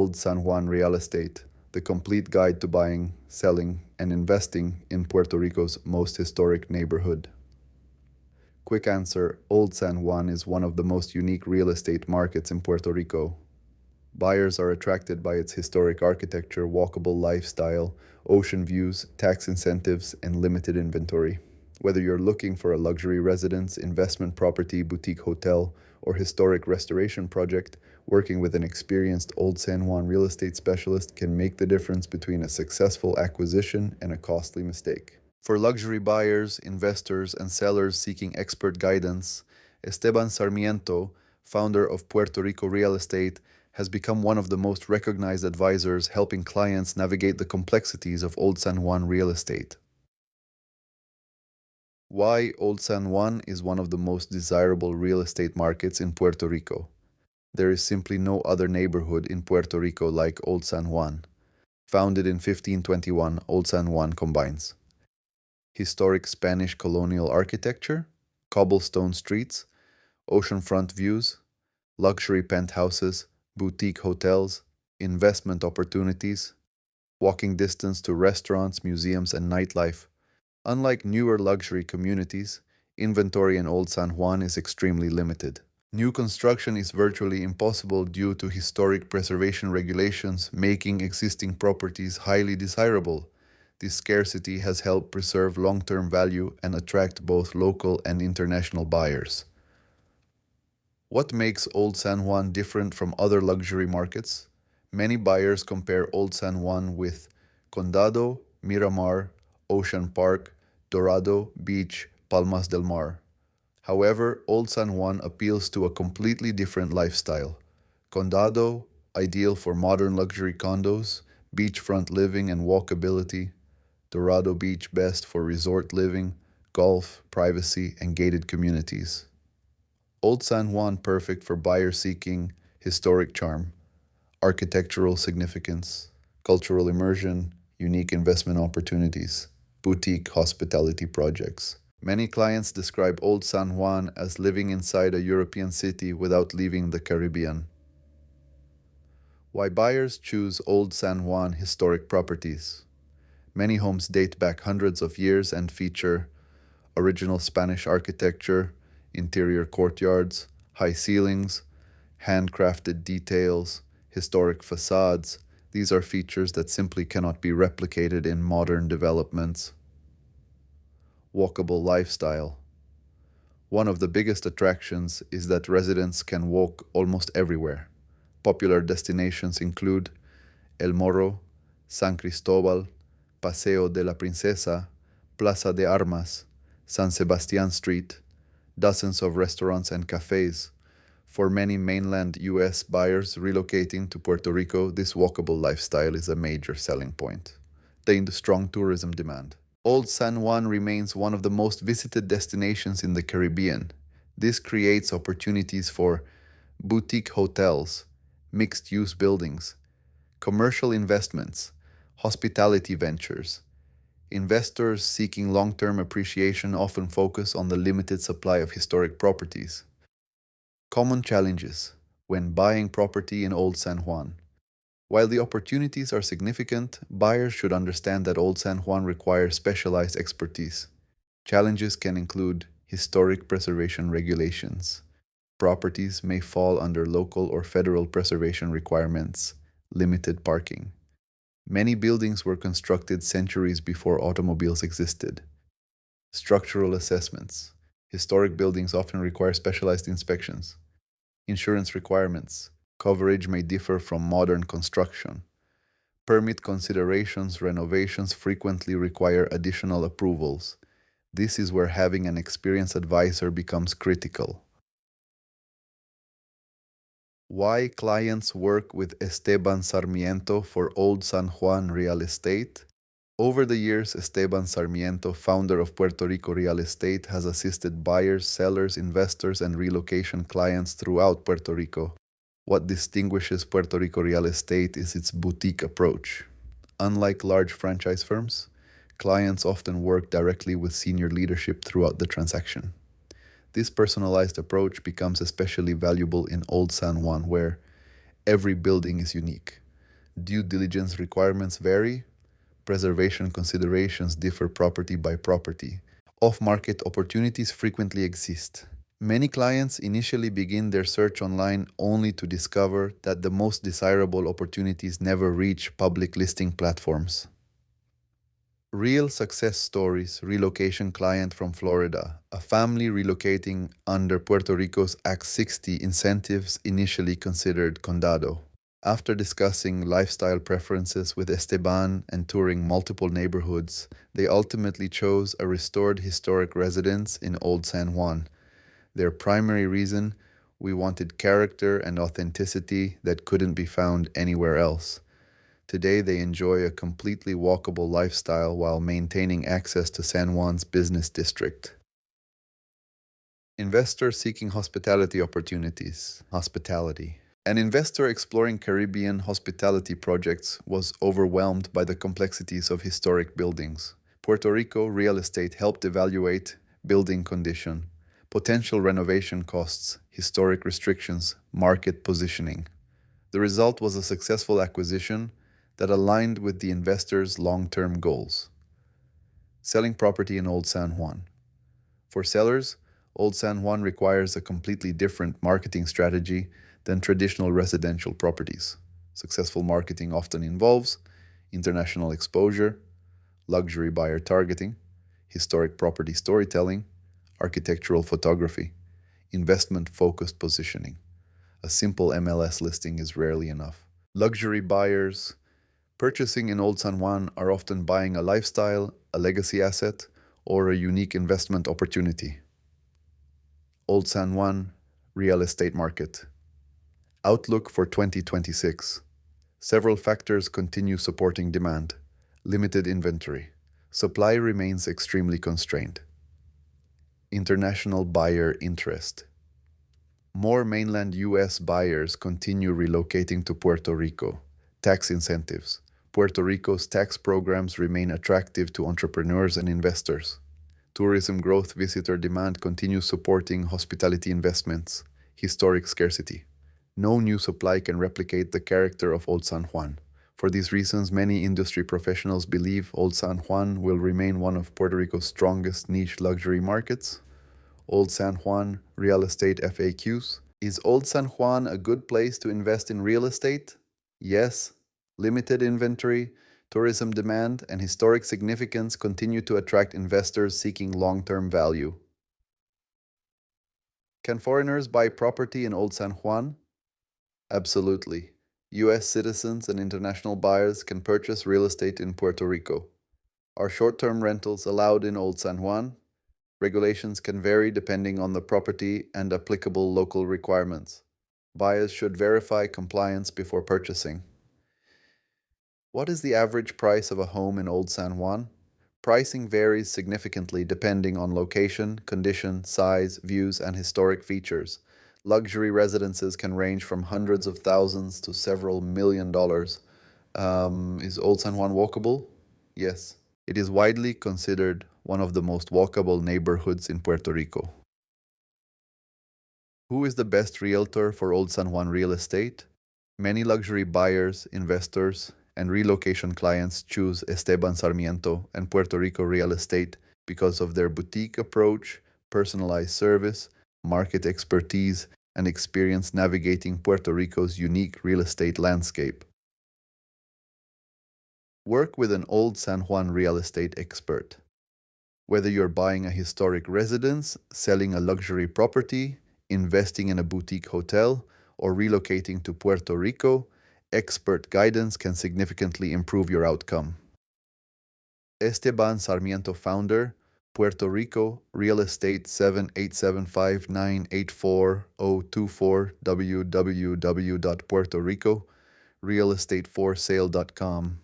Old San Juan Real Estate, the complete guide to buying, selling, and investing in Puerto Rico's most historic neighborhood. Quick answer: Old San Juan is one of the most unique real estate markets in Puerto Rico. Buyers are attracted by its historic architecture, walkable lifestyle, ocean views, tax incentives, and limited inventory. Whether you're looking for a luxury residence, investment property, boutique hotel, or historic restoration project, working with an experienced Old San Juan real estate specialist can make the difference between a successful acquisition and a costly mistake. For luxury buyers, investors, and sellers seeking expert guidance, Esteban Sarmiento, founder of Puerto Rico Real Estate, has become one of the most recognized advisors helping clients navigate the complexities of Old San Juan real estate. Why Old San Juan is one of the most desirable real estate markets in Puerto Rico. There is simply no other neighborhood in Puerto Rico like Old San Juan. Founded in 1521, Old San Juan combines historic Spanish colonial architecture, cobblestone streets, oceanfront views, luxury penthouses, boutique hotels, investment opportunities, walking distance to restaurants, museums, and nightlife. Unlike newer luxury communities, inventory in Old San Juan is extremely limited. New construction is virtually impossible due to historic preservation regulations, making existing properties highly desirable. This scarcity has helped preserve long-term value and attract both local and international buyers. What makes Old San Juan different from other luxury markets? Many buyers compare Old San Juan with Condado, Miramar, Ocean Park, Dorado Beach, Palmas del Mar. However, Old San Juan appeals to a completely different lifestyle. Condado, ideal for modern luxury condos, beachfront living and walkability. Dorado Beach, best for resort living, golf, privacy, and gated communities. Old San Juan, perfect for buyers seeking historic charm, architectural significance, cultural immersion, unique investment opportunities, boutique hospitality projects. Many clients describe Old San Juan as living inside a European city without leaving the Caribbean. Why buyers choose Old San Juan historic properties. Many homes date back hundreds of years and feature original Spanish architecture, interior courtyards, high ceilings, handcrafted details, historic facades. These are features that simply cannot be replicated in modern developments. Walkable lifestyle. One of the biggest attractions is that residents can walk almost everywhere. Popular destinations include El Morro, San Cristobal, Paseo de la Princesa, Plaza de Armas, San Sebastián Street, dozens of restaurants and cafes. For many mainland U.S. buyers relocating to Puerto Rico, this walkable lifestyle is a major selling point. The strong tourism demand. Old San Juan remains one of the most visited destinations in the Caribbean. This creates opportunities for boutique hotels, mixed-use buildings, commercial investments, hospitality ventures. Investors seeking long-term appreciation often focus on the limited supply of historic properties. Common challenges when buying property in Old San Juan. While the opportunities are significant, buyers should understand that Old San Juan requires specialized expertise. Challenges can include historic preservation regulations. Properties may fall under local or federal preservation requirements, limited parking. Many buildings were constructed centuries before automobiles existed. Structural assessments. Historic buildings often require specialized inspections. Insurance requirements. Coverage may differ from modern construction. Permit considerations. Renovations frequently require additional approvals. This is where having an experienced advisor becomes critical. Why clients work with Esteban Sarmiento for Old San Juan Real Estate? Over the years, Esteban Sarmiento, founder of Puerto Rico Real Estate, has assisted buyers, sellers, investors, and relocation clients throughout Puerto Rico. What distinguishes Puerto Rico Real Estate is its boutique approach. Unlike large franchise firms, clients often work directly with senior leadership throughout the transaction. This personalized approach becomes especially valuable in Old San Juan, where every building is unique. Due diligence requirements vary. Preservation considerations differ property by property. Off-market opportunities frequently exist. Many clients initially begin their search online only to discover that the most desirable opportunities never reach public listing platforms. Real success stories. Relocation client from Florida. A family relocating under Puerto Rico's Act 60 incentives initially considered condado. After discussing lifestyle preferences with Esteban and touring multiple neighborhoods, they ultimately chose a restored historic residence in Old San Juan. Their primary reason: we wanted character and authenticity that couldn't be found anywhere else. Today, they enjoy a completely walkable lifestyle while maintaining access to San Juan's business district. Investor seeking hospitality opportunities. Hospitality. An investor exploring Caribbean hospitality projects was overwhelmed by the complexities of historic buildings. Puerto Rico Real Estate helped evaluate building condition, potential renovation costs, historic restrictions, market positioning. The result was a successful acquisition that aligned with the investor's long-term goals. Selling property in Old San Juan. For sellers, Old San Juan requires a completely different marketing strategy than traditional residential properties. Successful marketing often involves international exposure, luxury buyer targeting, historic property storytelling, architectural photography, investment-focused positioning. A simple MLS listing is rarely enough. Luxury buyers purchasing in Old San Juan are often buying a lifestyle, a legacy asset, or a unique investment opportunity. Old San Juan real estate market. Outlook for 2026. Several factors continue supporting demand. Limited inventory. Supply remains extremely constrained. International buyer interest. More mainland U.S. buyers continue relocating to Puerto Rico. Tax incentives. Puerto Rico's tax programs remain attractive to entrepreneurs and investors. Tourism growth. Visitor demand continues supporting hospitality investments. Historic scarcity. No new supply can replicate the character of Old San Juan. For these reasons, many industry professionals believe Old San Juan will remain one of Puerto Rico's strongest niche luxury markets. Old San Juan real estate FAQs. Is Old San Juan a good place to invest in real estate? Yes. Limited inventory, tourism demand, and historic significance continue to attract investors seeking long-term value. Can foreigners buy property in Old San Juan? Absolutely. U.S. citizens and international buyers can purchase real estate in Puerto Rico. Are short-term rentals allowed in Old San Juan? Regulations can vary depending on the property and applicable local requirements. Buyers should verify compliance before purchasing. What is the average price of a home in Old San Juan? Pricing varies significantly depending on location, condition, size, views, and historic features. Luxury residences can range from hundreds of thousands to several $1 million. Is Old San Juan walkable? Yes. It is widely considered one of the most walkable neighborhoods in Puerto Rico. Who is the best realtor for Old San Juan real estate? Many luxury buyers, investors, and relocation clients choose Esteban Sarmiento and Puerto Rico Real Estate because of their boutique approach, personalized service, market expertise, and experience navigating Puerto Rico's unique real estate landscape. Work with an Old San Juan real estate expert. Whether you're buying a historic residence, selling a luxury property, investing in a boutique hotel, or relocating to Puerto Rico, expert guidance can significantly improve your outcome. Esteban Sarmiento, founder, Puerto Rico Real Estate, 78759840024, www.puertoricorealestateforsale.com.